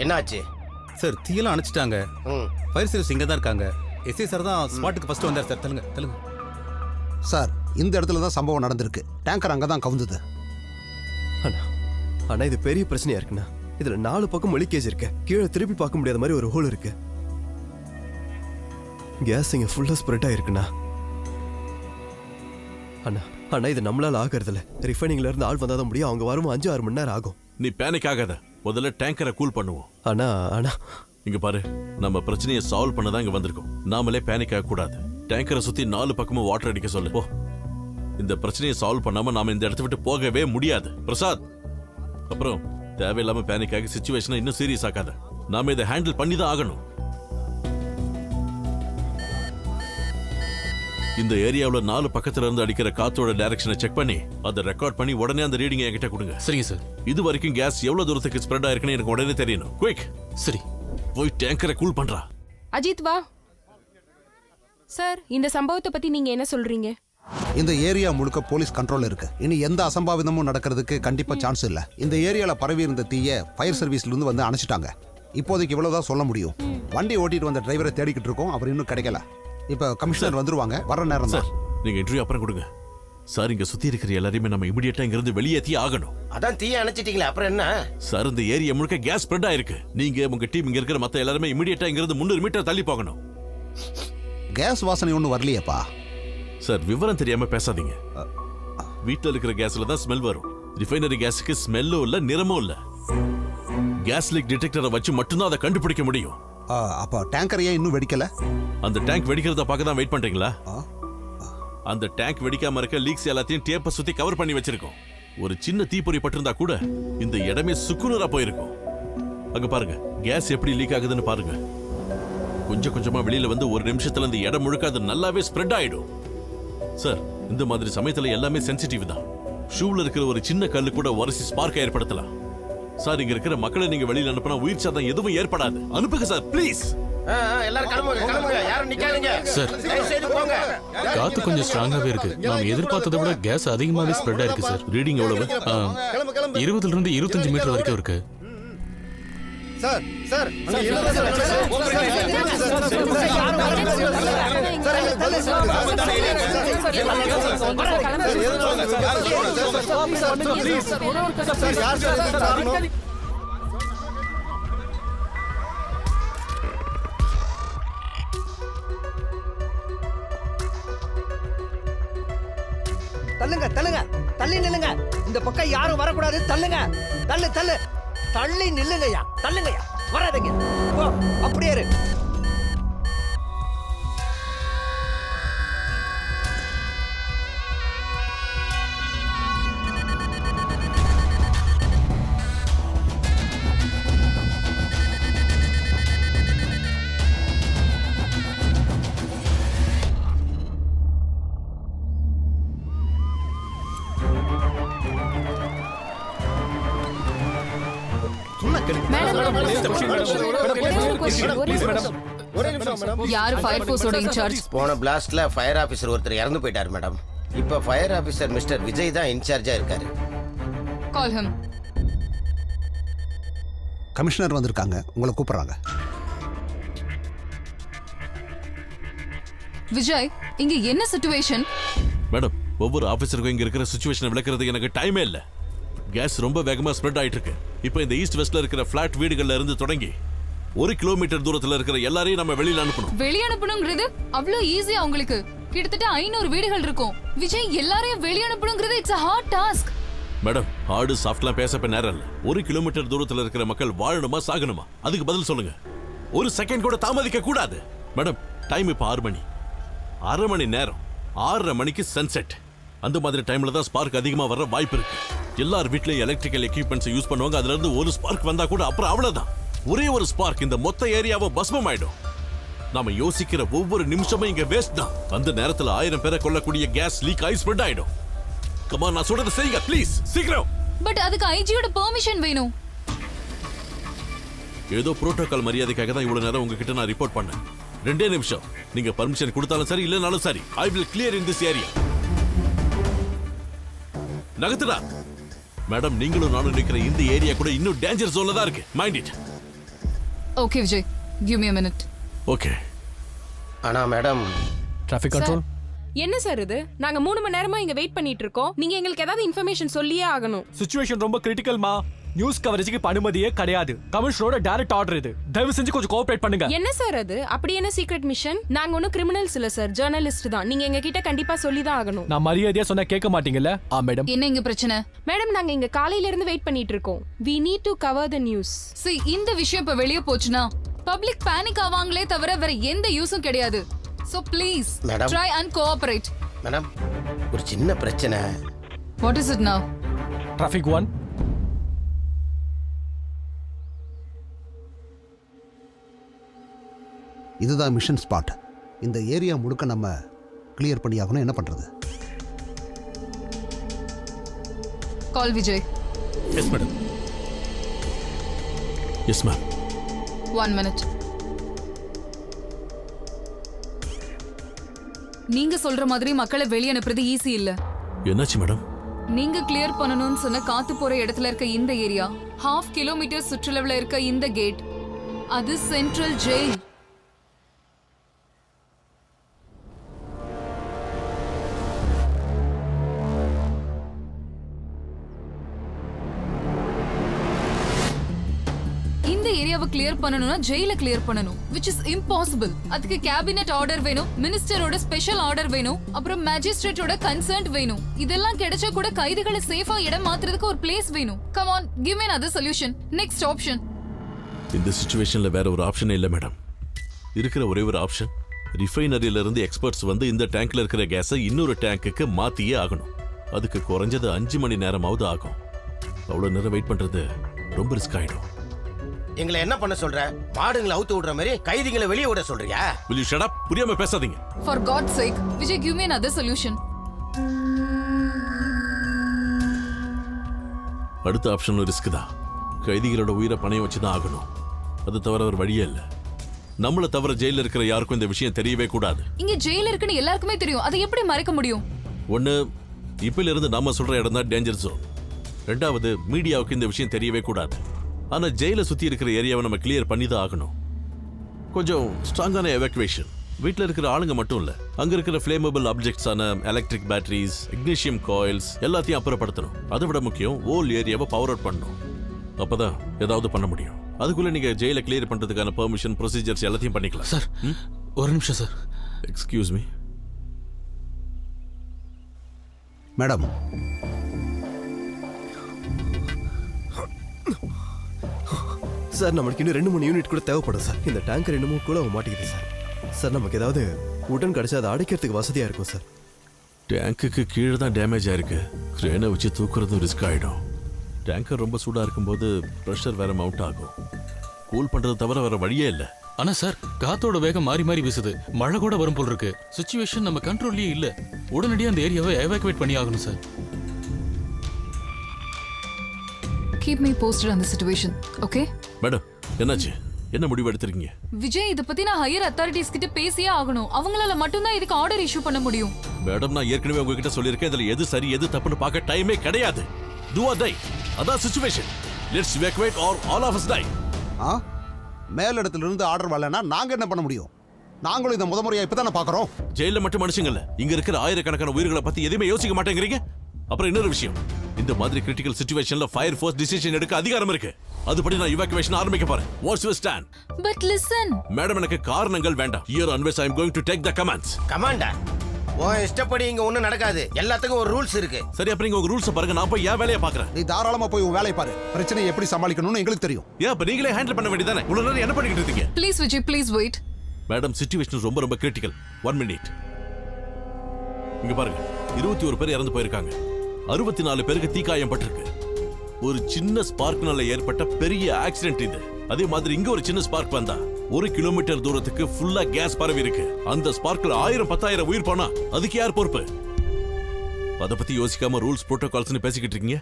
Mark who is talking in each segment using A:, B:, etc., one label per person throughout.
A: என்னாச்சு
B: sir? தீயெல்லாம் அணைச்சிட்டாங்க. Fire service இங்கே தான் இருக்காங்க. எஸ்ஐ சார் தான் ஸ்பாட்டுக்கு ஃபர்ஸ்ட் வந்தார் சார். தெலுங்கு
C: சார், இந்த இடத்துல தான் சம்பவம் நடந்திருக்கு. டேங்கர் அங்கே தான் கவுந்தது.
D: ஆனா இது பெரிய பிரச்சனையா இருக்குண்ணா. இதுல 4 பக்கம் லீக்கேஜ் இருக்கு. கீழே திருப்பி பார்க்க முடியாத மாதிரி ஒரு ஹோல் இருக்கு. கேஸ் இங்க ஃபுல்லா ஸ்ப்ரெட் ஆயிருக்குண்ணா. அண்ணா இது நம்மளால ஆகிறது இல்ல. ரிஃபைனிங்ல இருந்து ஆள் வந்தாதான் முடியும். அவங்க வரும் 5-6 மணி நேரம் ஆகும்.
E: நீ பேனிக் ஆகாத. முதல்ல டேங்கரை கூல் பண்ணுவோம்.
D: அண்ணா
E: இங்க பாரு, நம்ம பிரச்சனையை சால்வ் பண்ணதான் இங்க வந்திருக்கோம். நாமளே பேனிக் ஆக கூடாது. டேங்கரை சுத்தி 4 பக்கமும் வாட்டர் அடிக்க சொல்லு. போ. இந்த பிரச்சனையை சால்வ் பண்ணாம நாம இந்த இடத்த விட்டு போகவே முடியாது. பிரசாத், அப்புறம் தேவையில்லாம பேனிக் ஆகி சிச்சுவேஷனை இன்னும் சீரியஸ் ஆகாத. நாம இதை ஹேண்டில் பண்ணி தான் ஆகணும். இந்த ஏரியாவுல 4 பக்கத்துல இருந்து அடிக்கிற காத்தோட டைரக்ஷனை செக் பண்ணி அதை ரெக்கார்ட் பண்ணி உடனே அந்த ரீடிங் என்கிட்ட கொடுங்க.
B: சரிங்க சார்.
E: இது வரைக்கும் கேஸ் எவ்வளவு தூரத்துக்கு ஸ்ப்ரெட் ஆயிருக்குன்னு எனக்கு உடனே தெரியணும். குயிக்.
B: சரி,
E: போய் டேங்கரை கூல் பண்றா.
F: அஜித் வா சார். இந்த சம்பவத்தை பத்தி நீங்க என்ன சொல்றீங்க?
C: இந்த ஏரியா முழுக்க போலீஸ் கண்ட்ரோல் இருக்கு. இனி எந்த அசம்பாவிதமும் நடக்கிறதுக்கு கண்டிப்பா சான்ஸ் இல்ல. இந்த ஏரியால பரவி இருந்த தீய ஃபயர் சர்வீஸ்ல இருந்து வந்து அணைச்சிட்டாங்க. இப்போதைக்கு இவ்வளவுதான் சொல்ல முடியும். வண்டி ஓட்டிட்டு வந்த டிரைவரை தேடிக்கிட்டு இருக்கோம். அவர் இன்னும் கிடைக்கல. இப்ப கமிஷனர் வந்துருவாங்க. வர நேரம்
E: சார். நீங்க இன்டர்வியூ அப்புறம் கொடுங்க சார். இங்க சுத்தி இருக்கிற எல்லாரையுமே நம்ம இமிடியேட்டா இங்க இருந்து வெளியேத்தி ஆகணும்.
A: அதான் தீய அணைச்சிட்டீங்களா, அப்புறம் என்ன
E: சார்? இந்த ஏரியா முழுக்க கேஸ் ஸ்ப்ரெட் ஆயிருக்கு. நீங்க உங்க டீம் இங்க இருக்கிற மத்த எல்லாருமே இமிடியேட்டா இங்க இருந்து 300 மீட்டர் தள்ளி போகணும்.
C: கேஸ் வாசனை ஒன்றும் வரலையேப்பா.
E: சார், விவரம் தெரியாம பேசாதீங்க. வீட்டுல இருக்கிற கேஸ்ல தான் ஸ்மெல் வரும். ரிஃபைனரி கேஸுக்கு ஸ்மெல்லும் இல்ல, நிறமும் இல்ல. கேஸ் லீக் டிடெக்டரை வச்சு மட்டும்தான் அதை கண்டுபிடிக்க முடியும்.
C: அப்ப டேங்கர் ஏன் இன்னும் வெடிக்கல?
E: அந்த டேங்க் வெடிக்கிறத பார்க்க தான் வெயிட் பண்றீங்களா? அந்த டேங்க் வெடிக்காம இருக்க லீக்ஸ் எல்லாத்தையும் டேப்பை சுத்தி கவர் பண்ணி வச்சிருக்கோம். ஒரு சின்ன தீப்பொறி பட்டிருந்தா கூட இந்த இடமே சுக்குநூறா போயிருக்கும். அங்க பாருங்க, கேஸ் எப்படி லீக் ஆகுதுன்னு பாருங்க. கொஞ்சம் கொஞ்சமா வெளியில வந்து ஒரு நிமிஷத்துல இந்த இடம் முழுக்க அது நல்லாவே ஸ்ப்ரெட் ஆயிடும். சார், இந்த மாதிரி சமயத்துல எல்லாமே சென்சிட்டிவ் தான். ஷூல இருக்கிற ஒரு சின்ன கல்லு கூட உரசி ஸ்பார்க் ஏற்படுத்தலாம். சார், இங்க இருக்கிற மக்களை நீங்க வெளியில அனுப்பினா உயிர் சேதம் எதுவும் ஏற்படாது. அனுப்புங்க சார், ப்ளீஸ்.
A: எல்லாரும் கிளம்புங்க. யாரும் நிக்காதீங்க
B: சார்.
A: சரி போங்க.
B: காத்து கொஞ்சம் ஸ்ட்ராங்காவே இருக்கு. நாம எதிர்பார்த்ததை விட கேஸ் அதிகமாவே ஸ்ப்ரெட் ஆயிருக்கு சார்.
E: ரீடிங் எவ்வளவு?
B: 20 இருந்து 25 மீட்டர் வரைக்கும் இருக்கு.
C: சார் சார்
G: தள்ளுங்க தள்ளுங்க, தள்ளி நில்லுங்க. இந்த பக்கம் யாரும் வரக்கூடாது. தள்ளுங்க, தள்ளு தள்ளு, தள்ளி நில்லுங்கய்யா, தள்ளுங்கய்யா, வராதீங்க. அப்படியே இரு.
F: யாரு ஃபயர் ஃபோர்ஸோட இன்சார்ஜ்?
A: போன பிளாஸ்ட்ல ஃபயர் ஆபீசர் ஒருத்தர் இறந்து போயிட்டார் மேடம். இப்ப ஃபயர் ஆபீசர் மிஸ்டர் விஜய் தான் இன்சார்ஜா இருக்காரு.
F: Call him.
C: கமிஷனர் வந்திருக்காங்க, உங்களை கூப்பிடுறாங்க.
F: விஜய், இங்க என்ன சிச்சுவேஷன்?
E: மேடம், ஒவ்வொரு ஆபீசருக்கும் இங்க இருக்கிற சிச்சுவேஷனை விளக்குறதுக்கு எனக்கு டைமே இல்ல. கேஸ் ரொம்ப வேகமா ஸ்ப்ரெட் ஆயிட்டு இருக்கு. இப்போ இந்த ஈஸ்ட் வெஸ்ட்ல இருக்கிற பிளாட் வீடுகள்ல இருந்து தொடங்கி 1 கிலோமீட்டர் தூரத்துல இருக்கிற எல்லாரையும் நம்ம வெளியில அனுப்பணும்.
F: வெளிய அனுப்பணும்ங்கிறது அவ்வளவு ஈஸியா உங்களுக்கு? கிட்டத்தட்ட 500 வீடுகள் இருக்கும். விஜய், எல்லாரையும் வெளிய அனுப்பணும்ங்கிறது it's a hard task.
E: Madam, hard சாஃப்ட்லாம் பேசப்ப நேரம் இல்ல. 1 கிலோமீட்டர் தூரத்துல இருக்கிற மக்கள் வாழணுமா சாகணுமா, அதுக்கு பதில் சொல்லுங்க. ஒரு செகண்ட் கூட தாமதிக்க கூடாது. மேடம், டைம் இப்ப 6 மணி. 1/2 மணி நேரம், 6:30 மணிக்கு சன்செட். அந்த மாதிரி டைம்ல தான் ஸ்பார்க் அதிகமா வர வாய்ப்பு இருக்கு. எல்லார் வீட்லயும் எலக்ட்ரிக்கல் எக்யூப்மெண்ட்ஸ் யூஸ் பண்ணுவாங்க. அதுல இருந்து ஒரு ஸ்பார்க் வந்தா கூட அப்புறம் அவ்வளவுதான். ஒரே ஒரு ஸ்பார்க் இந்த மொத்த ஏரியாவை பஸ்மம் ஆயிடும். நாம யோசிக்கிற ஒவ்வொரு நிமிஷமும் இங்க வேஸ்ட் தான். அந்த நேரத்துல 1000 பேரை கொல்லக்கூடிய கேஸ் லீக் ஆகி ஸ்ப்ரெட் ஆயிடும். கமா, நான் சொல்றத செய்யுங்க ப்ளீஸ், சீக்கிரம்.
F: பட் அதுக்கு ஐஜியோட பெர்மிஷன் வேணும்.
E: ஏதோ புரோட்டோகால் மரியாதைக்காக தான் இவ்வளவு நேரம் உங்ககிட்ட நான் ரிப்போர்ட் பண்ணேன். 2 நிமிஷம். நீங்க பர்மிஷன் கொடுத்தாலும் சரி, இல்லனாலும் சரி, I will clear in this area. நகத்துடா. மேடம், நீங்களும் நானும் நிக்கிற இந்த ஏரியா கூட இன்னும் டேஞ்சர் ஜோன்ல தான் இருக்கு. Mind it.
F: Okay Vijay, give me a minute.
E: Okay.
A: ஆனா மேடம்,
H: டிராஃபிக் கண்ட்ரோல்.
I: என்ன சார் இது? நாங்க 3 மணி நேரமா இங்க வெயிட் பண்ணிட்டு இருக்கோம். நீங்க எங்களுக்கு ஏதாவது இன்ஃபர்மேஷன் சொல்லியே ஆகணும்.
H: சிச்சுவேஷன் ரொம்ப கிரிட்டிக்கல்மா. நியூஸ் கவரேஜ்க்கு அனுமதியே கிடையாது. கமிஷனரோட டைரக்ட் ஆர்டர் இது. தயவு செஞ்சு கொஞ்சம் கோஆபரேட் பண்ணுங்க.
I: என்ன சார் அது? அப்படி என்ன சீக்ரெட் மிஷன்? நாங்க ஒன்னும் கிரிமினல்ஸ் இல்ல சார், ஜர்னலிஸ்ட் தான். நீங்க எங்க கிட்ட கண்டிப்பா சொல்லி தான் ஆகணும்.
H: நான் மரியாதையா சொன்னா கேட்க மாட்டீங்கல்ல? மேடம்.
F: என்ன இங்க பிரச்சனை?
I: மேடம், நாங்க இங்க காலையில இருந்து வெயிட் பண்ணிட்டு இருக்கோம். We need to cover the news.
F: See, இந்த விஷயம் இப்ப வெளிய போச்சுனா பப்ளிக் பேனிக் ஆவாங்களே தவிர வேற எந்த யூஸும் கிடையாது. So please
A: Madam.
F: try and cooperate.
A: Madam, ஒரு சின்ன பிரச்சனை.
F: What is it now?
H: Traffic 1.
C: இதுதான் மிஷன் ஸ்பாட். இந்த ஏரியா முழுக்க நம்ம கிளியர் பண்ணி ஆகணும். என்ன பண்றது?
F: Call Vijay.
E: Yes madam. Yes ma'am.
F: 1 minute. நீங்க சொல்ற மாதிரி மக்களை வெளிய அனுப்புறது ஈஸி இல்ல.
E: என்னாச்சு மேடம்?
F: நீங்க கிளியர் பண்ணணும்னு சொன்ன காத்து போற இடத்துல இருக்க இந்த ஏரியா, 1/2 கிலோமீட்டர் சுற்றளவுல இருக்க இந்த கேட், அது சென்ட்ரல் ஜெயில். இந்த ஏரியாவை கிளியர் பண்ணனும்னா ஜெயில கிளியர் பண்ணனும், which is impossible. அதுக்கு கேபினெட் ஆர்டர் வேணும், மினிஸ்டரோட ஸ்பெஷல் ஆர்டர் வேணும், அப்புறம் மேஜிஸ்ட்ரேட்டோட கன்சர்ன் வேணும். இதெல்லாம் கிடைச்சா கூட கைதிகளை சேஃபா இடம் மாத்துறதுக்கு ஒரு பிளேஸ் வேணும். Come on, give me another solution. Next option.
E: இந்த சிச்சுவேஷன்ல வேற ஒரு ஆப்ஷனே இல்ல மேடம். இருக்கிற ஒரே ஒரு ஆப்ஷன், ரிஃபைனரியில இருந்து எக்ஸ்பர்ட்ஸ் வந்து இந்த டேங்க்ல இருக்கிற கேஸை இன்னொரு டேங்குக்கு மாத்தியே ஆகணும். அதுக்கு குறைஞ்சது 5 மணி நேரமாவது ஆகும். அவ்வளவு நேரம் வெயிட் பண்றது ரொம்ப ரிஸ்க் ஆயிடும்.
A: எங்களை என்ன பண்ண சொல்ற? மாடுங்களை அவுத்து விடுற மாதிரி கைதிகளை வெளியே விட சொல்றியா?
E: Will you shut up? புரியாம பேசாதீங்க.
F: For God's sake, Vijay, give me another solution.
E: அடுத்த ஆப்ஷனும் ரிஸ்க் தான். கைதிகளோட உயிரை பணையம் வச்சு தான் ஆகணும். அது தவிர ஒரு வழியே இல்ல. நம்மள தவிர ஜெயில இருக்கிற யாருக்கும் இந்த விஷயம் தெரியவே கூடாது.
F: இங்க ஜெயில இருக்குன்னு எல்லாருக்குமே தெரியும். அதை எப்படி மறைக்க முடியும்?
E: ஒண்ணு, இப்பல இருந்து நாம சொல்ற இடம் தான் டேஞ்சர் ஜோன். ரெண்டாவது, மீடியாவுக்கு இந்த விஷயம் தெரியவே கூடாது. ஆனா ஜெயில சுத்தி இருக்கிற ஏரியாவை நம்ம கிளியர் பண்ணி தான் ஆகணும். கொஞ்சம் ஸ்ட்ராங்கான எவாக்குவேஷன். வீட்டில் இருக்கிற ஆளுங்க மட்டும் இல்ல, அங்க இருக்கிற ஃபிளேமபிள் ஆப்ஜெக்ட்ஸான எலக்ட்ரிக் பேட்டரிஸ், இக்னிஷியம் காயில்ஸ் எல்லாத்தையும் அப்புறப்படுத்தணும். அதை விட முக்கியம், ஓல் ஏரியாவை பவர் அவுட் பண்ணணும். அப்பதான் ஏதாவது பண்ண முடியும். அதுக்குள்ள நீங்க ஜெயில கிளியர் பண்றதுக்கான பெர்மிஷன், ப்ரொசீஜர்ஸ் எல்லாத்தையும் பண்ணிக்கலாம்.
B: சார், ஒரு நிமிஷம் sir.
E: Excuse me
C: madam,
D: sir, நமக்கு இன்னும் 2-3 யூனிட் கூட தேவைப்படும் சார். இந்த டேங்கர் இன்னமும் கூட மாட்டேங்குது சார். சார், நமக்கு ஏதாவது உடன் கிடைச்சா அதை அடைக்கிறதுக்கு வசதியா இருக்கும் சார்.
E: டேங்குக்கு கீழே தான் டேமேஜ் ஆயிருக்கு. கிரேனை வச்சு தூக்குறதும் ரிஸ்க் ஆயிடும். டேங்கர் ரொம்ப சூடா இருக்கும்போது ப்ரெஷர் வேற மவுண்ட் ஆகும். கூல் பண்றது தவிர வேற வழியே இல்லை.
B: ஆனா சார், காத்தோட வேகம் மாறி மாறி வீசுது. மழை கூட வரும் போல் இருக்கு. சிச்சுவேஷன் நம்ம கண்ட்ரோல்லயே இல்ல. உடனடியாக அந்த ஏரியாவை எவாக்குவேட் பண்ணி ஆகணும் sir.
F: Keep me posted on the situation, okay?
E: Madam, என்னாச்சு? என்ன முடிவு எடுத்திருக்கீங்க?
F: விஜய், இத பத்தி நான் ஹையர் அத்தாரிட்டிஸ் கிட்ட பேசியே ஆகணும். அவங்களால மட்டும்தான் இதுக்கு ஆர்டர் இஷ்யூ பண்ண முடியும்.
E: மேடம், நான் ஏற்கனவே உங்ககிட்ட சொல்லியிருக்கேன், இதுல எது சரி எது தப்புன்னு பார்க்க டைமே கிடையாது. Do or die. அதான் situation. Let's evacuate or all of us die.
C: மேலிடத்துல இருந்து ஆர்டர் வரலன்னா நாங்க என்ன பண்ண முடியும்? நாங்களும் இந்த முறையா இப்பதானே பாக்குறோம்.
E: ஜெயில மட்டும் மனுஷங்கல்ல, இங்க இருக்கிற ஆயிரக்கணக்கான உயிர்களை பத்தி எதுவுமே யோசிக்க மாட்டேங்கிறீங்க. அப்புறம் இன்னொரு விஷயம், இந்த மாதிரி கிரிட்டிக்கல் சிச்சுவேஷன்ல ஃபயர் ஃபோர்ஸ் டிசிஷன் எடுக்க அதிகாரம் இருக்கு. அதுபடி நான் இவாக்குவேஷன் ஆரம்பிக்க போறேன். What's your stand?
F: But listen.
E: Madam, எனக்கு காரணங்கள் வேண்டாம். Here unless I am going to take the commands.
A: கமாண்டா, உன் இஷ்டப்படி இங்க ஒண்ணும் நடக்காது. எல்லாத்துக்கும் ஒரு ரூல்ஸ் இருக்கு.
E: சரி, அப்புறம் நீங்க உங்க ரூல்ஸ் பாருங்க. நான் போய் என் வேலையை பாக்குறேன்.
C: நீ தாராளமா போய் உன் வேலையை பாரு. பிரச்சனையை எப்படி சமாளிக்கணும்னு எங்களுக்கு தெரியும்.
E: ஏன் அப்ப நீங்களே ஹேண்டில் பண்ண வேண்டியதானே? இவ்வளவு நேரம் என்ன பண்ணிட்டு இருக்கீங்க?
F: Please Vijay, please wait.
E: Madam, situation ரொம்ப ரொம்ப கிரிட்டிக்கல். 1 minute. இங்க பாருங்க, 21 பேர் இறந்து போயிருக்காங்க. 64 பேருக்கு தீக்காயம் பட்டிருக்கு. ஒரு சின்ன ஸ்பார்க்னால ஏற்பட்ட பெரிய ஆக்சிடென்ட் இது. அதே மாதிரி இங்க ஒரு சின்ன ஸ்பார்க் வந்தா 1 கிலோமீட்டர் தூரத்துக்கு ஃபுல்லா கேஸ் பரவி இருக்கு. அந்த ஸ்பார்க்ல 1000-10,000 உயிர் போனா அதுக்கு யார் பொறுப்பு? அத பத்தி யோசிக்காம ரூல்ஸ் புரோட்டோகால்ஸ்னு பேசிக்கிட்டு இருக்கீங்க.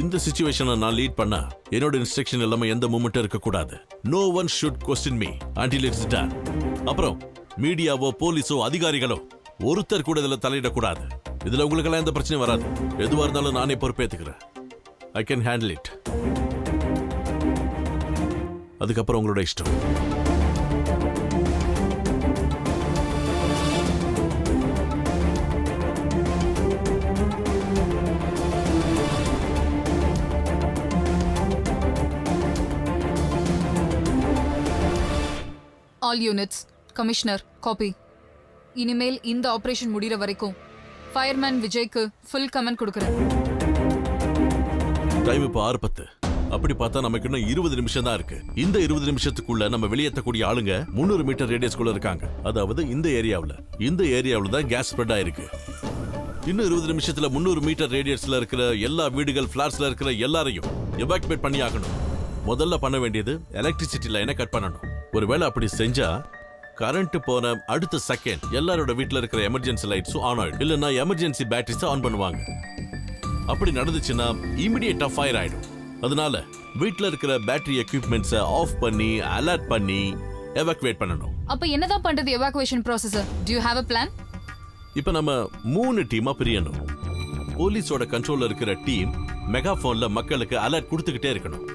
E: இந்த சிச்சுவேஷனை நான் லீட் பண்ணா என்னோட இன்ஸ்ட்ரக்ஷன் எல்லாமே எந்த மூமெண்ட்டும் இருக்க கூடாது. No one should question me until it's done. அப்புறம் மீடியாவோ போலீஸோ அதிகாரிகளோ ஒருத்தர் கூட இதுல தலையிடக்கூடாது. இதுல உங்களுக்கெல்லாம் எந்த பிரச்சனையும் வராது. எதுவா இருந்தாலும் நானே பொறுப்பேத்துக்கிறேன். I can handle it. அதுக்கப்புறம் உங்களோட இஷ்டம்.
F: All units, commissioner, copy. இனிமேல் இந்த ஆபரேஷன் முடிகிற வரைக்கும் ஃபயர்மேன் விஜய்க்கு ஃபுல் கமெண்ட் கொடுக்குறேன்.
E: டைம் இப்போ 6:10. அப்படி பார்த்தா நமக்கு இன்னும் 20 நிமிஷம் தான் இருக்கு. இந்த 20 நிமிஷத்துக்குள்ள நம்ம வெளியேற்றக்கூடிய ஆளுங்க 300 மீட்டர் ரேடியஸ்குள்ள இருக்காங்க. அதாவது இந்த ஏரியாவுல தான் கேஸ் ஸ்ப்ரெட் ஆயிருக்கு. இன்னும் 20 நிமிஷத்துல 300 மீட்டர் ரேடியஸ்ல இருக்கிற எல்லா வீடுகள், ஃபிளாட்ஸ்ல இருக்கிற எல்லாரையும் எவாக்குவேட் பண்ணி ஆகணும். முதல்ல பண்ண வேண்டியது எலக்ட்ரிசிட்டி லைனை கட் பண்ணணும். ஒருவேளை அப்படி செஞ்சா கரண்ட் போன அடுத்த செகண்ட் எல்லாரோட வீட்டுல இருக்கிற எமர்ஜென்சி லைட்ஸும் ஆன் ஆயிடும். இல்லைன்னா எமர்ஜென்சி பேட்டரிஸ் ஆன் பண்ணுவாங்க. அப்படி நடந்துச்சுன்னா இமிடியேட்டா ஃபயர் ஆயிடும். அதனால வீட்டுல இருக்கிற பேட்டரி எக்யூப்மெண்ட்ஸை ஆஃப் பண்ணி அலர்ட் பண்ணி எவாக்குவேட் பண்ணணும்.
F: அப்ப என்னதான் பண்றது evacuation process? To you have a plan?
E: இப்ப நம்ம 3 டீமா பிரியணும். போலீஸோட கண்ட்ரோல்ல இருக்கிற டீம் மெகாஃபோன்ல மக்களுக்கு அலர்ட் கொடுத்துக்கிட்டே இருக்கணும்.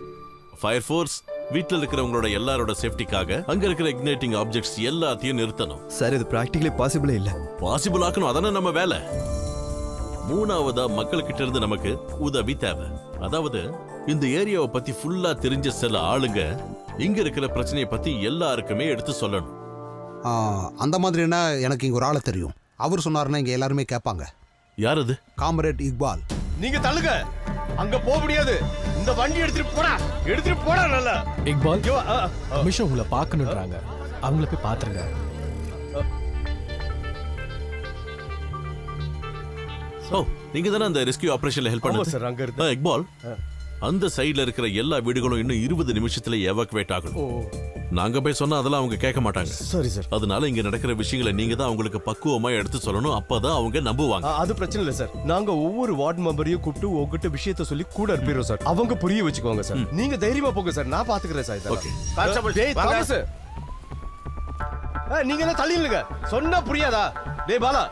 E: ஃபயர் ஃபோர்ஸ் வீட்டுல இருக்கிறவங்களோட எல்லாரோட சேஃப்டிக்காக அங்க இருக்கிற இக்னைட்டிங் ஆப்ஜெக்ட்ஸ் எல்லாத்தையும் நிறுத்தணும்.
D: சார் இது பிராக்டிகலி பாசிபிளே இல்ல.
E: பாசிபிள் ஆக்கணும், அதானே நம்ம வேலை. 3ஆவதா மக்கள்கிட்ட இருந்து நமக்கு உதவி தேவை. அதாவது இந்த ஏரியாவை பத்தி ஃபுல்லா தெரிஞ்ச சில ஆளுங்க இங்க இருக்கிற பிரச்சனையை பத்தி எல்லாருக்குமே எடுத்து சொல்லணும்.
C: அந்த மாதிரினா எனக்கு இங்க ஒரு ஆளை தெரியும். அவர் சொன்னாருன்னா இங்க எல்லாருமே கேட்பாங்க.
E: யார் அது?
C: காம்ரேட் இக்பால்.
D: நீங்க தள்ளுங்க, அங்க போக முடியாது. இந்த வண்டி எடுத்துட்டு போடா நல்லா.
H: இக்பால், கமிஷன் உங்களை பார்க்கணுன்றாங்க. அவங்கள போய் பாத்துருங்க.
E: ஓ, நீங்க தானே அந்த ரெஸ்கியூ ஆபரேஷன்ல ஹெல்ப் பண்ணது?
D: சார் அங்க இருந்து
E: இக்பால், அந்த சைடுல இருக்கிற எல்லா வீடுகளும் இன்னும் 20 நிமிஷத்துல எவாக்குவேட் ஆகணும். நாங்க போய் சொன்னா அதெல்லாம் அவங்க கேட்க மாட்டாங்க.
D: சரி சார்.
E: அதனால இங்க நடக்கிற விஷயங்களை நீங்க தான் அவங்களுக்கு பக்குவமா எடுத்து சொல்லணும். அப்பதான் அவங்க நம்புவாங்க.
D: அது பிரச்சனை இல்ல சார். நாங்க ஒவ்வொரு வார்டு மெம்பரையும் கூப்பிட்டு உங்ககிட்ட விஷயத்த சொல்லி கூட இருப்போம் சார். அவங்க புரிய வச்சுக்கோங்க சார். நீங்க தைரியமா போங்க சார், நான் பாத்துக்கிறேன் சார்.
E: ஓகே.
D: நீங்க என்ன தள்ளிடுங்க, சொன்னா புரியாதா? டேய் பாலா,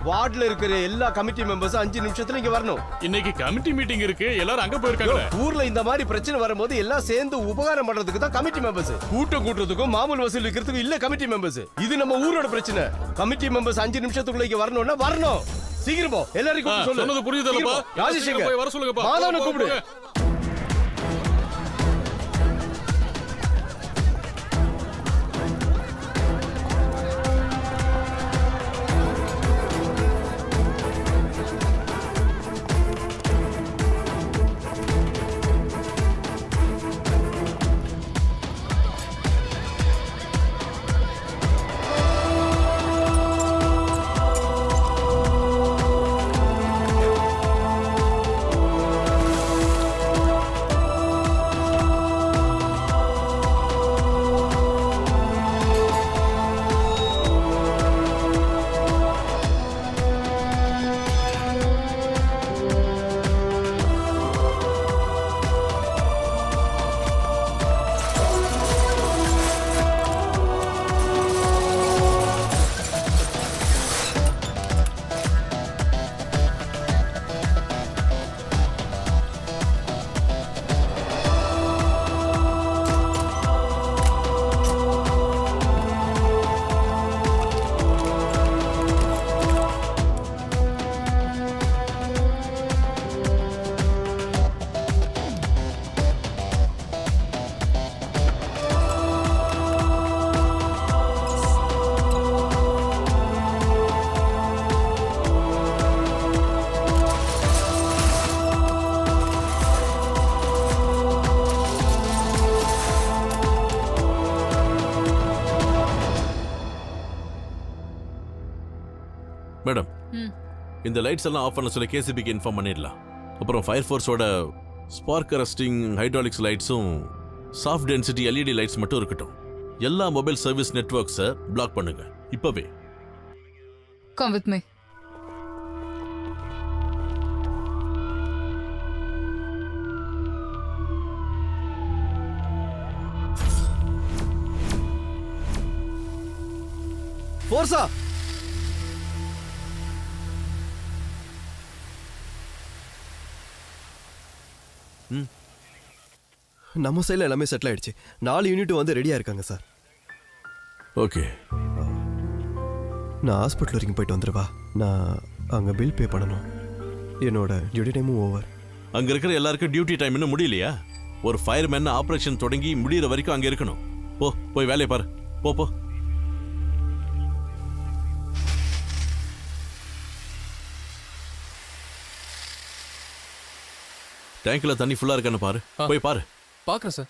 D: வார்டுல இருக்கிற எல்லா கமிட்டி மெம்பர்ஸ் 5 நிமிஷத்துல இங்க வரணும்.
B: இன்னைக்கு கமிட்டி மீட்டிங் இருக்கு, எல்லாரும் அங்க போயிருக்காங்க.
D: ஊர்ல இந்த மாதிரி பிரச்சனை வரும்போது எல்லாம் சேர்ந்து உபகாரம் பண்றதுக்கு தான் கமிட்டி மெம்பர்ஸ். கூட்டம் கூட்டுறதுக்கும் மாமூல் வசூல் இருக்கிறதுக்கும் இல்ல கமிட்டி மெம்பர்ஸ். இது நம்ம ஊரோட பிரச்சனை. கமிட்டி மெம்பர்ஸ் 5 நிமிஷத்துக்குள்ள இங்க வரணும்னா வரணும். சீக்கிரம் போ, எல்லாரையும் கூப்பிட்டு சொல்லு.
B: சொன்னது புரியுதுலப்பா?
D: ராஜேஷ்
B: போய் வர சொல்லுங்கப்பா.
D: மாதவனை கூப்பிடு.
E: மேடம், இந்த லைட்ஸ் எல்லாம் ஆஃப் பண்ண சொல்லி கேசிபிக்கு இன்ஃபார்ம் பண்ணிடலாம். அப்புறம் ஃபயர் ஃபோர்ஸோட ஸ்பார்க் அரெஸ்டிங் ஹைட்ராலிக்ஸ் லைட்ஸும் சாஃப்ட் டென்சிட்டி எல்இடி லைட்ஸ் மட்டும் இருக்கட்டும். எல்லா மொபைல் சர்வீஸ் நெட்வொர்க்ஸை பிளாக் பண்ணுங்க இப்பவே.
F: Come with me.
D: போர்ஸா
J: நம்ம சைடில் எல்லாமே செட்டில் ஆயிடுச்சு 4 யூனிட் வந்து ரெடியாக இருக்காங்க சார்.
E: ஓகே.
J: நான் ஹாஸ்பிட்டல் வரைக்கும் போயிட்டு வந்துடுவா. நான் அங்கே பில் பே பண்ணணும். என்னோட டியூட்டி டைமும் ஓவர்.
E: அங்க இருக்கிற எல்லாருக்கும் டியூட்டி டைம் இன்னும் முடியலையா? ஒரு ஃபயர்மேன் ஆபரேஷன் தொடங்கி முடியிற வரைக்கும் அங்க இருக்கணும். போய் வேலையை பாரு. போ. டேங்க்ல தண்ணி ஃபுல்லா இருக்கான்னு பாரு. போய் பாரு.
H: பாக்குறேன் சார்.